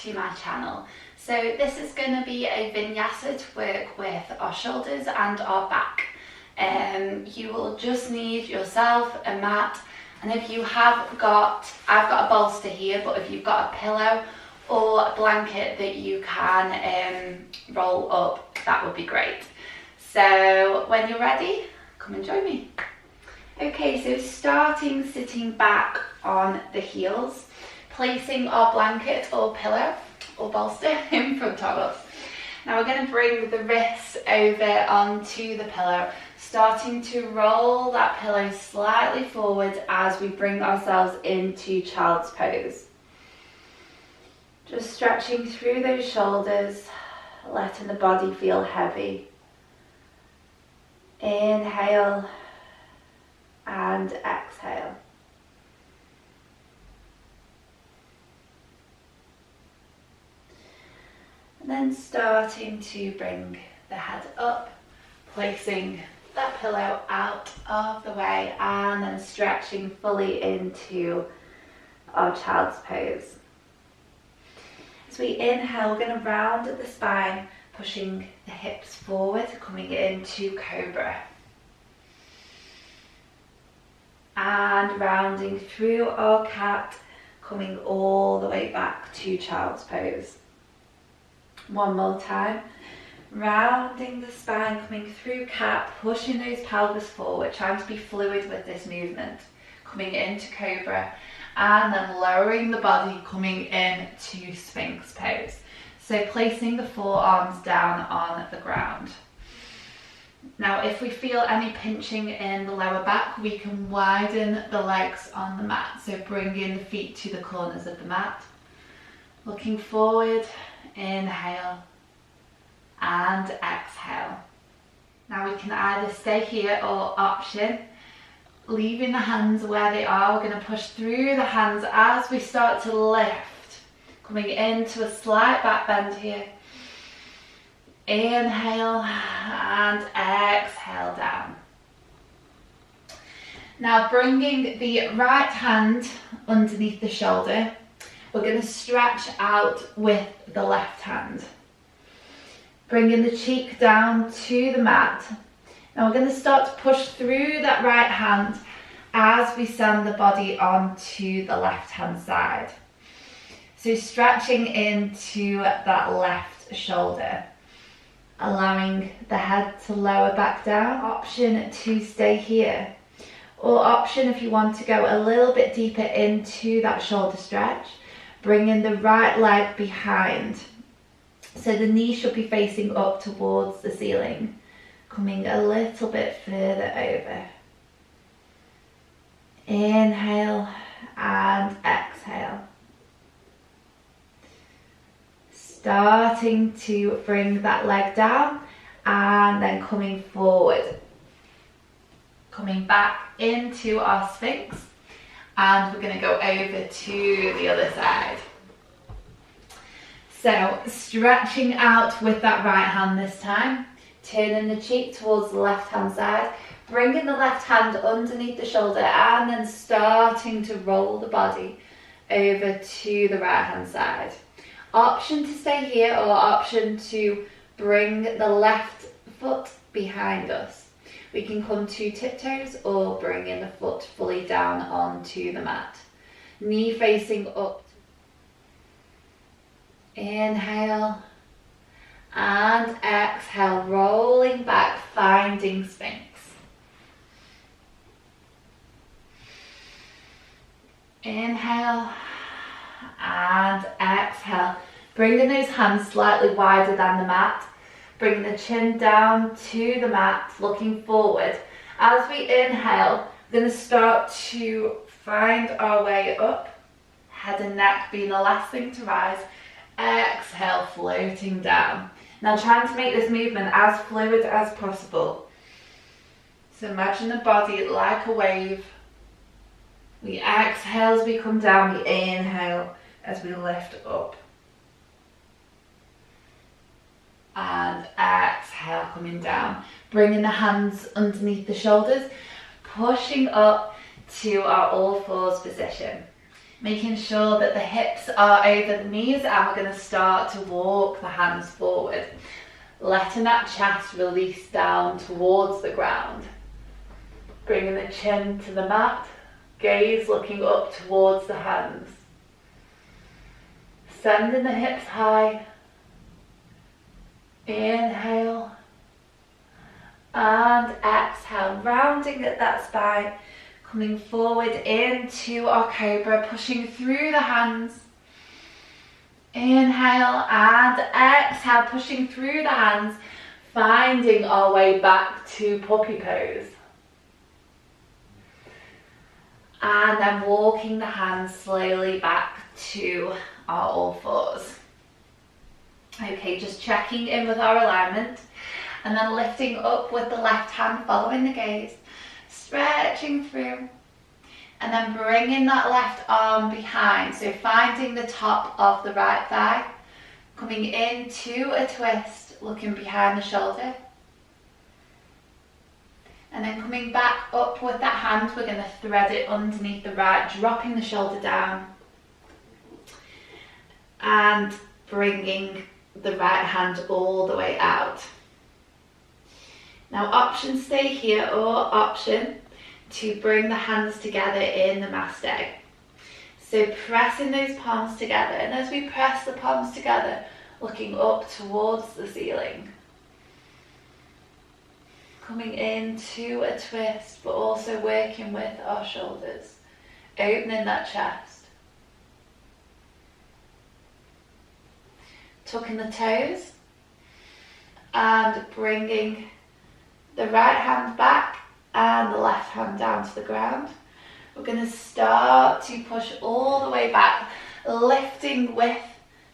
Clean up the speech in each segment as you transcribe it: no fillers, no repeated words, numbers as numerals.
to my channel. So this is going to be a vinyasa to work with our shoulders and our back. You will just need yourself, a mat, and if you have got, I've got a bolster here, but if you've got a pillow or a blanket that you can roll up, that would be great. So when you're ready, come and join me. Okay, so starting sitting back on the heels, placing our blanket or pillow or bolster in front of us. Now we're going to bring the wrists over onto the pillow, starting to roll that pillow slightly forward as we bring ourselves into child's pose. Just stretching through those shoulders, letting the body feel heavy. Inhale and exhale. And then starting to bring the head up, placing that pillow out of the way and then stretching fully into our child's pose. As we inhale, we're going to round at the spine, pushing the hips forward, coming into cobra. And rounding through our cat, coming all the way back to child's pose. One more time. Rounding the spine, coming through cat, pushing those pelvis forward, trying to be fluid with this movement. Coming into cobra and then lowering the body, coming into sphinx pose. So placing the forearms down on the ground. Now if we feel any pinching in the lower back, we can widen the legs on the mat. So bringing the feet to the corners of the mat. Looking forward, inhale and exhale. Now we can either stay here or option, leaving the hands where they are. We're going to push through the hands as we start to lift, coming into a slight back bend here. Inhale and exhale down. Now bringing the right hand underneath the shoulder, we're going to stretch out with the left hand. Bringing the cheek down to the mat. Now we're going to start to push through that right hand as we send the body onto the left hand side. So stretching into that left shoulder, allowing the head to lower back down. Option to stay here, or option if you want to go a little bit deeper into that shoulder stretch, bringing the right leg behind. So the knee should be facing up towards the ceiling, coming a little bit further over. Inhale and exhale. Starting to bring that leg down and then coming forward. Coming back into our sphinx, and we're going to go over to the other side. So stretching out with that right hand this time, turning the cheek towards the left hand side, bringing the left hand underneath the shoulder and then starting to roll the body over to the right hand side. Option to stay here or option to bring the left foot behind us. We can come to tiptoes or bringing the foot fully down onto the mat. Knee facing up. Inhale and exhale, rolling back, finding sphinx. Inhale and exhale, bringing those hands slightly wider than the mat, bringing the chin down to the mat, looking forward. As we inhale, we're going to start to find our way up, head and neck being the last thing to rise. Exhale, floating down. Now trying to make this movement as fluid as possible. So imagine the body like a wave. We exhale as we come down, we inhale as we lift up. And exhale, coming down. Bringing the hands underneath the shoulders, pushing up to our all fours position. Making sure that the hips are over the knees, and we're going to start to walk the hands forward, letting that chest release down towards the ground. Bringing the chin to the mat, gaze looking up towards the hands. Sending the hips high. Inhale. And exhale, rounding at that spine. Coming forward into our cobra, pushing through the hands. Inhale and exhale, pushing through the hands, finding our way back to puppy pose. And then walking the hands slowly back to our all fours. Okay, just checking in with our alignment, and then lifting up with the left hand, following the gaze. Stretching through, and then bringing that left arm behind, so finding the top of the right thigh, coming into a twist, looking behind the shoulder, and then coming back up with that hand. We're going to thread it underneath the right, dropping the shoulder down, and bringing the right hand all the way out. Now, option stay here, or option to bring the hands together in the namaste. So pressing those palms together, and as we press the palms together, looking up towards the ceiling. Coming into a twist, but also working with our shoulders, opening that chest. Tucking the toes, and bringing the right hand back and the left hand down to the ground. We're going to start to push all the way back, lifting with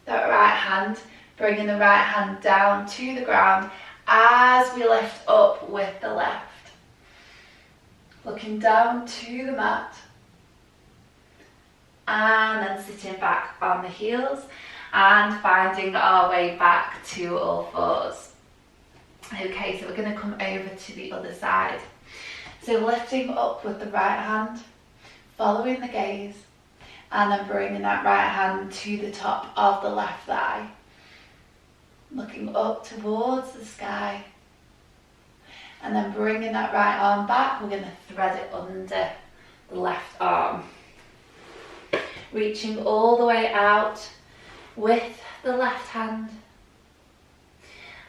that right hand, bringing the right hand down to the ground as we lift up with the left. Looking down to the mat, and then sitting back on the heels and finding our way back to all fours. Okay, so we're going to come over to the other side. So lifting up with the right hand, following the gaze, and then bringing that right hand to the top of the left thigh. Looking up towards the sky. And then bringing that right arm back, we're going to thread it under the left arm. Reaching all the way out with the left hand.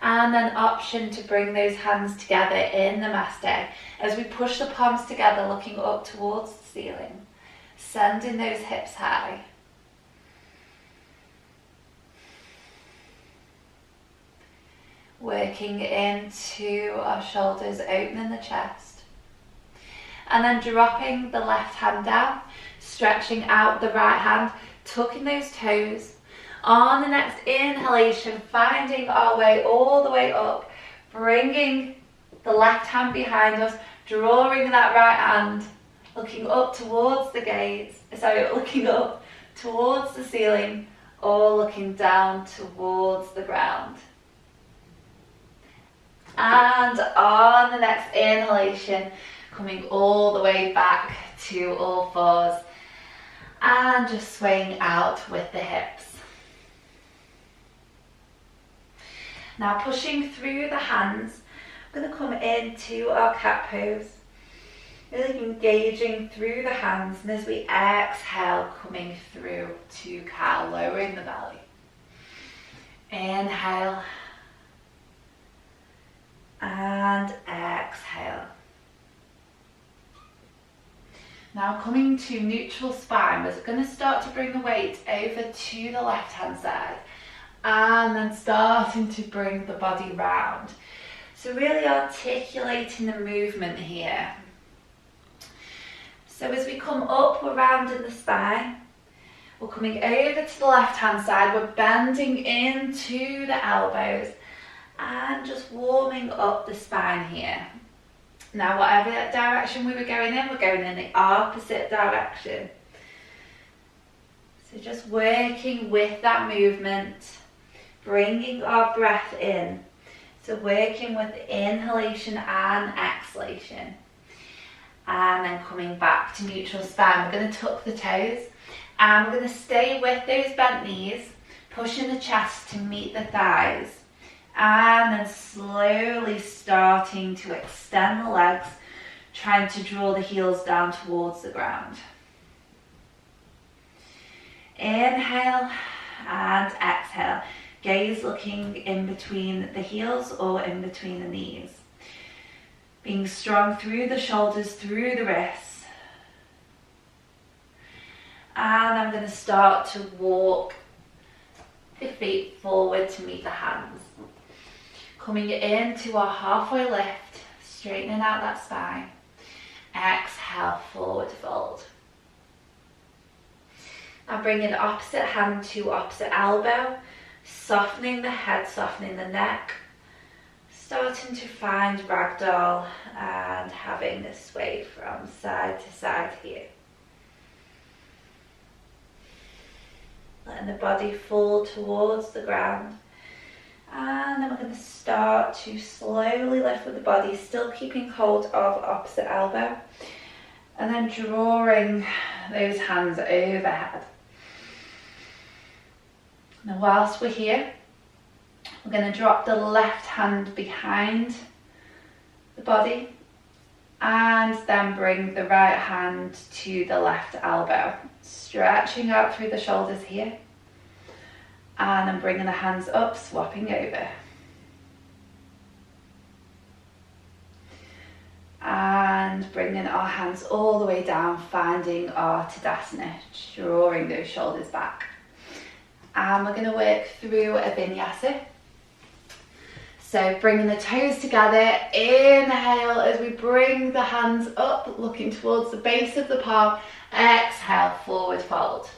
And then option to bring those hands together in namaste as we push the palms together, looking up towards the ceiling, sending those hips high. Working into our shoulders, opening the chest. And then dropping the left hand down, stretching out the right hand, tucking those toes. On the next inhalation, finding our way all the way up, bringing the left hand behind us, drawing that right hand, looking up towards the gaze, looking up towards the ceiling, or looking down towards the ground. And on the next inhalation, coming all the way back to all fours, and just swaying out with the hips. Now pushing through the hands, I'm going to come into our cat pose, really engaging through the hands, and as we exhale, coming through to cow, lowering the belly. Inhale and exhale. Now coming to neutral spine, we're going to start to bring the weight over to the left hand side, and then starting to bring the body round. So really articulating the movement here. So as we come up, we're rounding the spine. We're coming over to the left hand side. We're bending into the elbows and just warming up the spine here. Now whatever direction we were going in, we're going in the opposite direction. So just working with that movement, bringing our breath in. So working with inhalation and exhalation. And then coming back to neutral spine. We're going to tuck the toes And we're going to stay with those bent knees, pushing the chest to meet the thighs, and then slowly starting to extend the legs, trying to draw the heels down towards the ground. Inhale and exhale. Gaze looking in between the heels or in between the knees. Being strong through the shoulders, through the wrists. And I'm going to start to walk the feet forward to meet the hands. Coming into our halfway lift, straightening out that spine. Exhale, forward fold. Now bringing opposite hand to opposite elbow, softening the head, softening the neck. Starting to find ragdoll and having this sway from side to side here. Letting the body fall towards the ground. And then we're going to start to slowly lift with the body, still keeping hold of opposite elbow. And then drawing those hands overhead. Now whilst we're here, we're going to drop the left hand behind the body and then bring the right hand to the left elbow. Stretching out through the shoulders here. And then bringing the hands up, swapping over. And bringing our hands all the way down, finding our Tadasana, drawing those shoulders back. And we're going to work through a Vinyasa. So bringing the toes together, inhale as we bring the hands up, looking towards the base of the palm. Exhale, forward fold.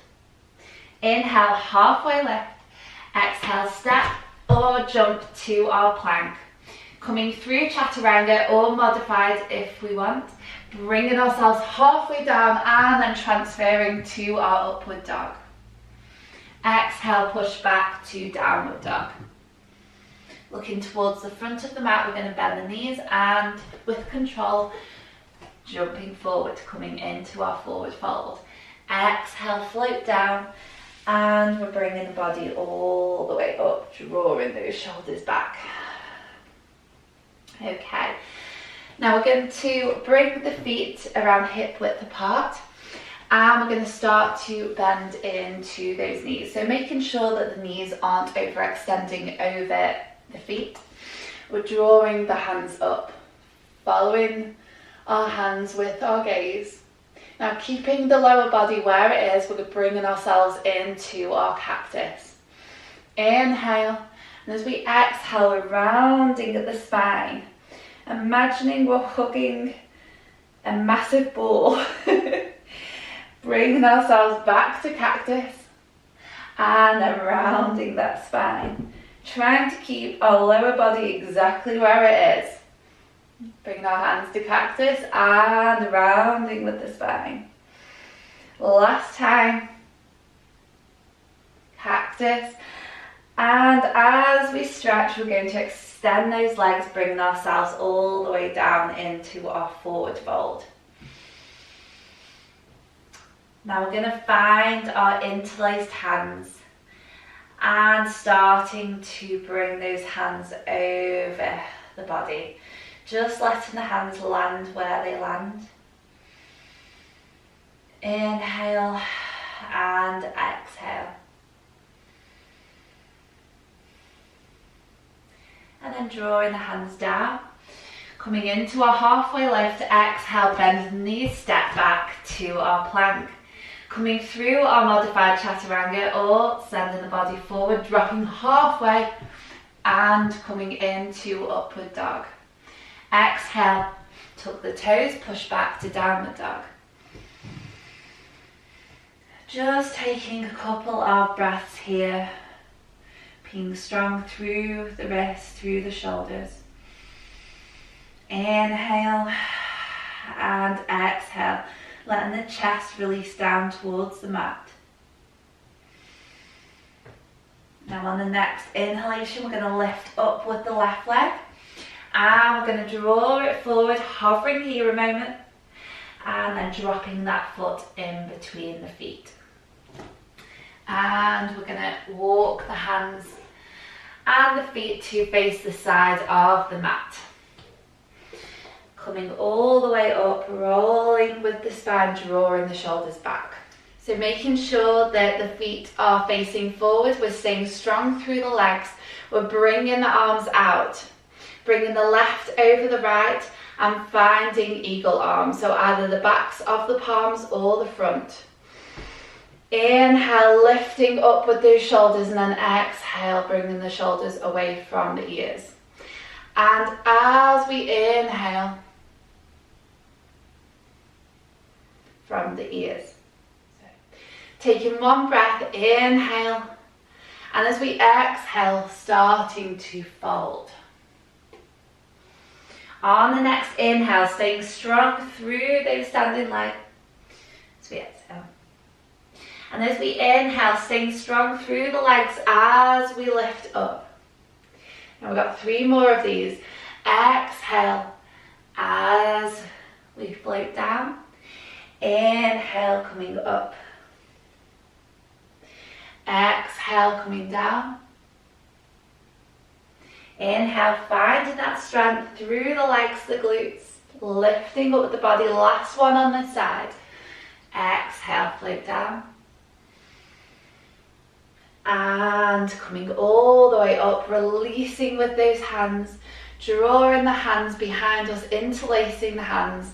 Inhale, halfway lift. Exhale, step or jump to our plank. Coming through Chaturanga or modified if we want. Bringing ourselves halfway down and then transferring to our upward dog. Exhale, push back to downward dog. Looking towards the front of the mat, we're going to bend the knees and with control, jumping forward, coming into our forward fold. Exhale, float down, and we're bringing the body all the way up, drawing those shoulders back. Okay, now we're going to bring the feet around hip width apart, and we're going to start to bend into those knees. So making sure that the knees aren't overextending over the feet. We're drawing the hands up, following our hands with our gaze. Now keeping the lower body where it is, we're bringing ourselves into our cactus. Inhale, and as we exhale, we're rounding at the spine. Imagining we're hugging a massive ball. Bringing ourselves back to cactus and then rounding that spine. Trying to keep our lower body exactly where it is. Bringing our hands to cactus and rounding with the spine. Last time. Cactus. And as we stretch, we're going to extend those legs, bringing ourselves all the way down into our forward fold. Now we're going to find our interlaced hands. And starting to bring those hands over the body. Just letting the hands land where they land. Inhale and exhale. And then drawing the hands down. Coming into our halfway lift, exhale, bend the knees, step back to our plank. Coming through our modified Chaturanga or sending the body forward, dropping halfway and coming into upward dog. Exhale, tuck the toes, push back to downward dog. Just taking a couple of breaths here, being strong through the wrists, through the shoulders. Inhale and exhale. Letting the chest release down towards the mat. Now on the next inhalation, we're going to lift up with the left leg. And we're going to draw it forward, hovering here a moment. And then dropping that foot in between the feet. And we're going to walk the hands and the feet to face the side of the mat. Coming all the way up, rolling with the spine, drawing the shoulders back. So making sure that the feet are facing forward, we're staying strong through the legs, we're bringing the arms out, bringing the left over the right and finding eagle arms, so either the backs of the palms or the front. Inhale, lifting up with those shoulders, and then exhale, bringing the shoulders away from the ears. And as we inhale from the ears, taking one breath, inhale, and as we exhale, starting to fold. On the next inhale, staying strong through those standing legs. As we exhale. And as we inhale, staying strong through the legs as we lift up. Now we've got 3 more of these. Exhale as we float down. Inhale, coming up. Exhale, coming down. Inhale, finding that strength through the legs, the glutes, lifting up the body. Last one on this side. Exhale, float down. And coming all the way up, releasing with those hands, drawing the hands behind us, interlacing the hands,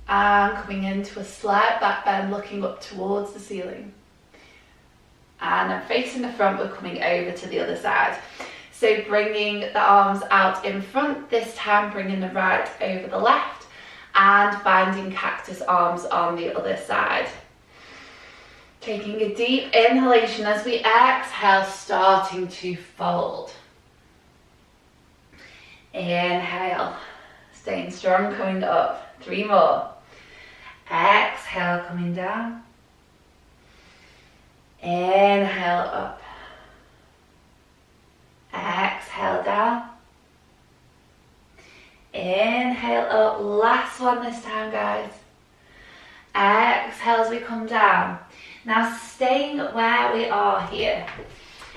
and coming into a slight back bend, looking up towards the ceiling. And then facing the front, we're coming over to the other side. So bringing the arms out in front, this time bringing the right over the left, and finding cactus arms on the other side. Taking a deep inhalation as we exhale, starting to fold. Inhale, staying strong, coming up. 3 more. Exhale, coming down. Inhale, up. Exhale, down. Inhale, up. Last one this time, guys. Exhale as we come down. Now staying where we are here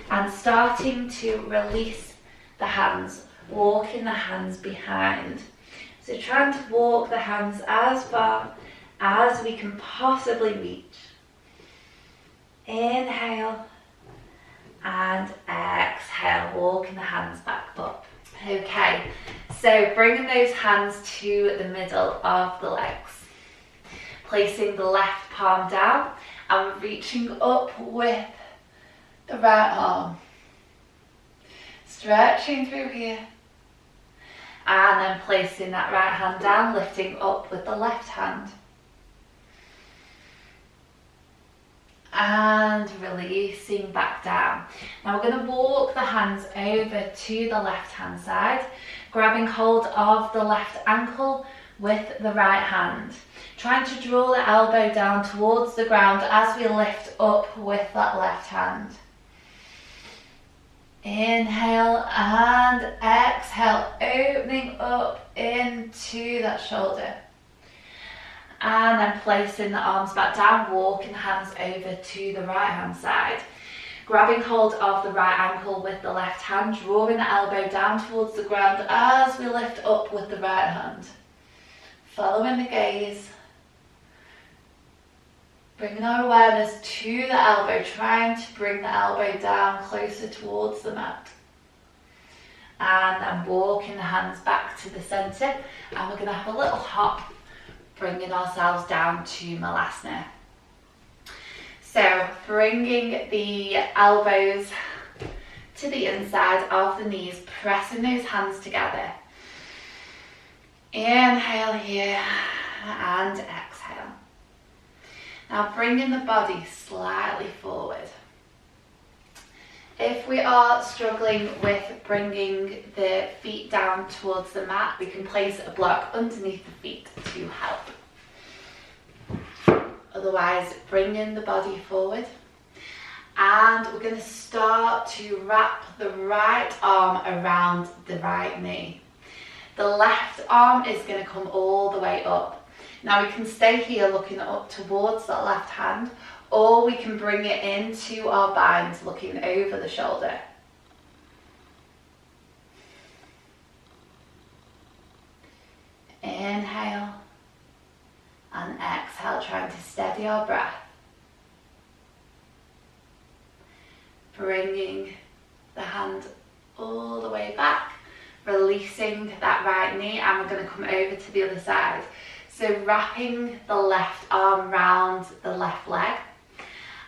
and starting to release the hands, walking the hands behind. So trying to walk the hands as far as we can possibly reach. Inhale and exhale, walking the hands back up. Okay, so bringing those hands to the middle of the legs. Placing the left palm down and reaching up with the right arm. Stretching through here. And then placing that right hand down, lifting up with the left hand. And releasing back down. Now we're going to walk the hands over to the left hand side, grabbing hold of the left ankle with the right hand. Trying to draw the elbow down towards the ground as we lift up with that left hand. Inhale and exhale, opening up into that shoulder. And then placing the arms back down, walking the hands over to the right hand side. Grabbing hold of the right ankle with the left hand, drawing the elbow down towards the ground as we lift up with the right hand. Following the gaze. Bringing our awareness to the elbow, trying to bring the elbow down closer towards the mat. And then walking the hands back to the centre. And we're going to have a little hop, bringing ourselves down to Malasana. So bringing the elbows to the inside of the knees, pressing those hands together. Inhale here and exhale. Now bringing the body slightly forward. If we are struggling with bringing the feet down towards the mat, we can place a block underneath the feet to help. Otherwise, bringing the body forward. And we're going to start to wrap the right arm around the right knee. The left arm is going to come all the way up. Now we can stay here looking up towards that left hand, or we can bring it into our bind looking over the shoulder. Inhale and exhale, trying to steady our breath. Bringing the hand all the way back, releasing that right knee, and we're going to come over to the other side. So wrapping the left arm round the left leg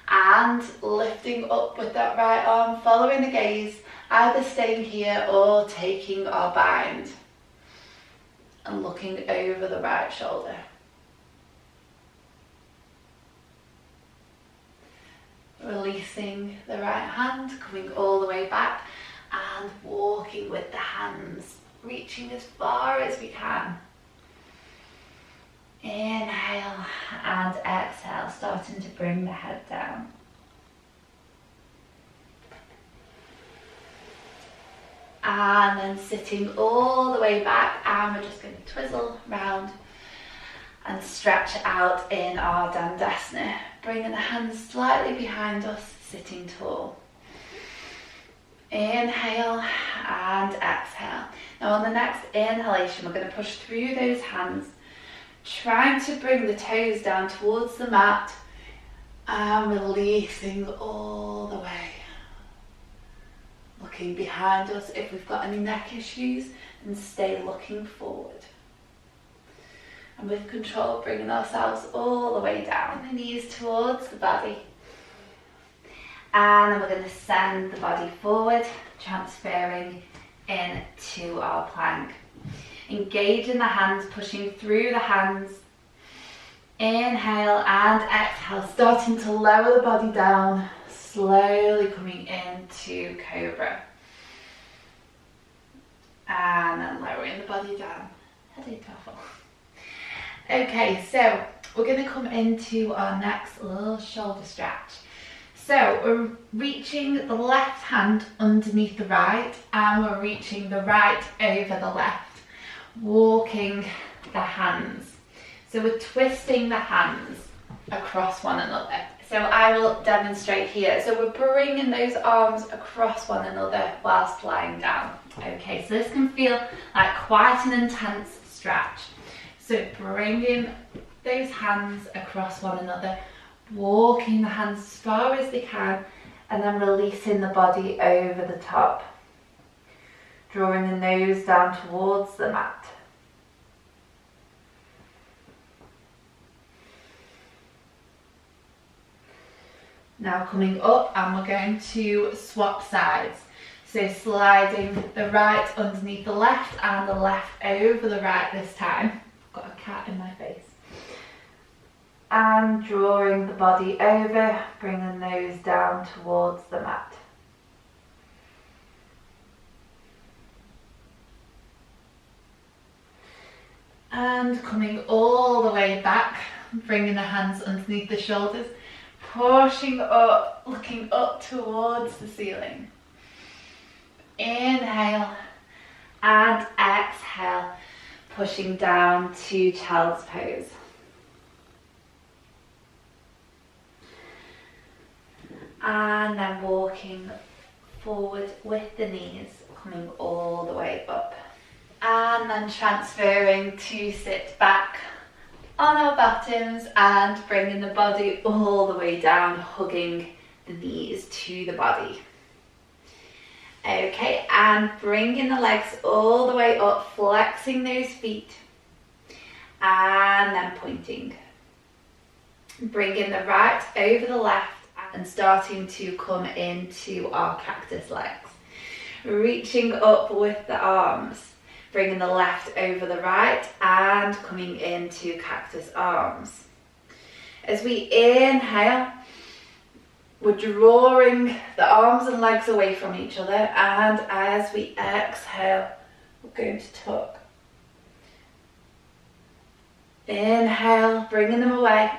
and lifting up with that right arm, following the gaze, either staying here or taking our bind and looking over the right shoulder. Releasing the right hand, coming all the way back and walking with the hands, reaching as far as we can. Inhale and exhale, starting to bring the head down. And then sitting all the way back, and we're just going to twizzle round and stretch out in our Dandasana, bringing the hands slightly behind us, sitting tall. Inhale and exhale. Now on the next inhalation, we're going to push through those hands, trying to bring the toes down towards the mat and releasing all the way. Looking behind us if we've got any neck issues, and stay looking forward. And with control, bringing ourselves all the way down, the knees towards the body. And then we're going to send the body forward, transferring into our plank. Engaging the hands, pushing through the hands. Inhale and exhale, starting to lower the body down, slowly coming into Cobra. And then lowering the body down. Headache awful. Okay, so we're going to come into our next little shoulder stretch. So we're reaching the left hand underneath the right, and we're reaching the right over the left, walking the hands. So we're twisting the hands across one another. So I will demonstrate here. So we're bringing those arms across one another whilst lying down. Okay, so this can feel like quite an intense stretch. So bringing those hands across one another, walking the hands as far as they can, and then releasing the body over the top. Drawing the nose down towards the mat. Now coming up, and we're going to swap sides. So sliding the right underneath the left and the left over the right this time. I've got a cat in my face. And drawing the body over, bringing the nose down towards the mat. And coming all the way back, bringing the hands underneath the shoulders, pushing up, looking up towards the ceiling. Inhale and exhale, pushing down to child's pose. And then walking forward with the knees, coming all the way up. And then transferring to sit back on our bottoms and bringing the body all the way down, hugging the knees to the body. Okay, and bringing the legs all the way up, flexing those feet, and then pointing. Bringing the right over the left and starting to come into our cactus legs. Reaching up with the arms, bringing the left over the right and coming into cactus arms. As we inhale, we're drawing the arms and legs away from each other, and as we exhale, we're going to tuck. Inhale, bringing them away.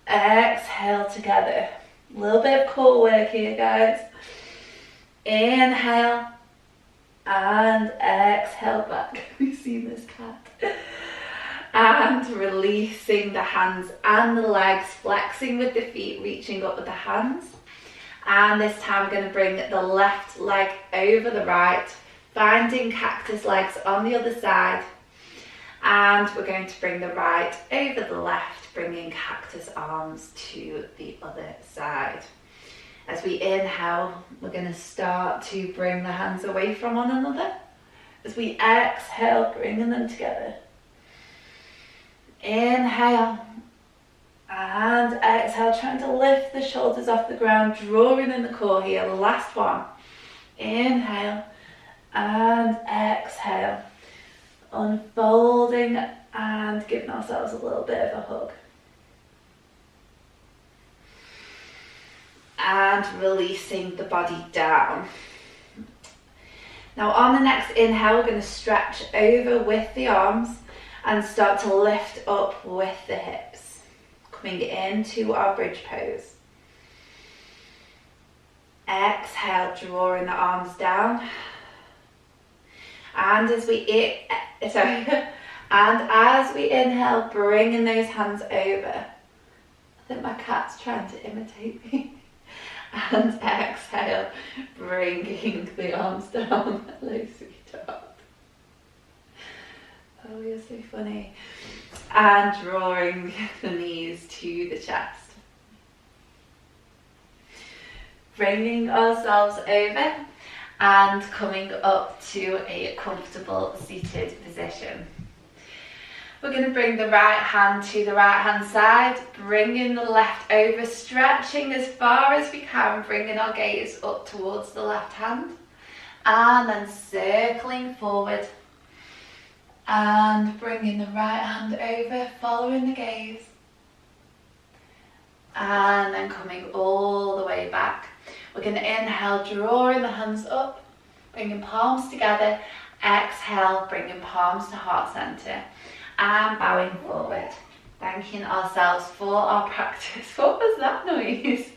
Exhale together. A little bit of core work here, guys. Inhale and exhale back. We've seen this cat. And releasing the hands and the legs, flexing with the feet, reaching up with the hands. And this time we're going to bring the left leg over the right, finding cactus legs on the other side. And we're going to bring the right over the left, bringing cactus arms to the other side. As we inhale, we're going to start to bring the hands away from one another. As we exhale, bringing them together. Inhale and exhale, trying to lift the shoulders off the ground, drawing in the core here. Last one. Inhale and exhale. Unfolding and giving ourselves a little bit of a hug. And releasing the body down. Now on the next inhale, we're going to stretch over with the arms and start to lift up with the hips. Coming into our bridge pose. Exhale, drawing the arms down. And as we inhale, bringing those hands over. I think my cat's trying to imitate me. And exhale, bringing the arms down. Hello, sweetheart. Oh, you're so funny. And drawing the knees to the chest. Bringing ourselves over and coming up to a comfortable seated position. We're going to bring the right hand to the right hand side, bringing the left over, stretching as far as we can, bringing our gaze up towards the left hand, and then circling forward and bringing the right hand over, following the gaze, and then coming all the way back. We're going to inhale, drawing the hands up, bringing palms together, exhale, bringing palms to heart center. And bowing forward, thanking ourselves for our practice. What was that noise?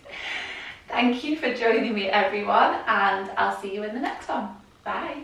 Thank you for joining me, everyone, and I'll see you in the next one. Bye.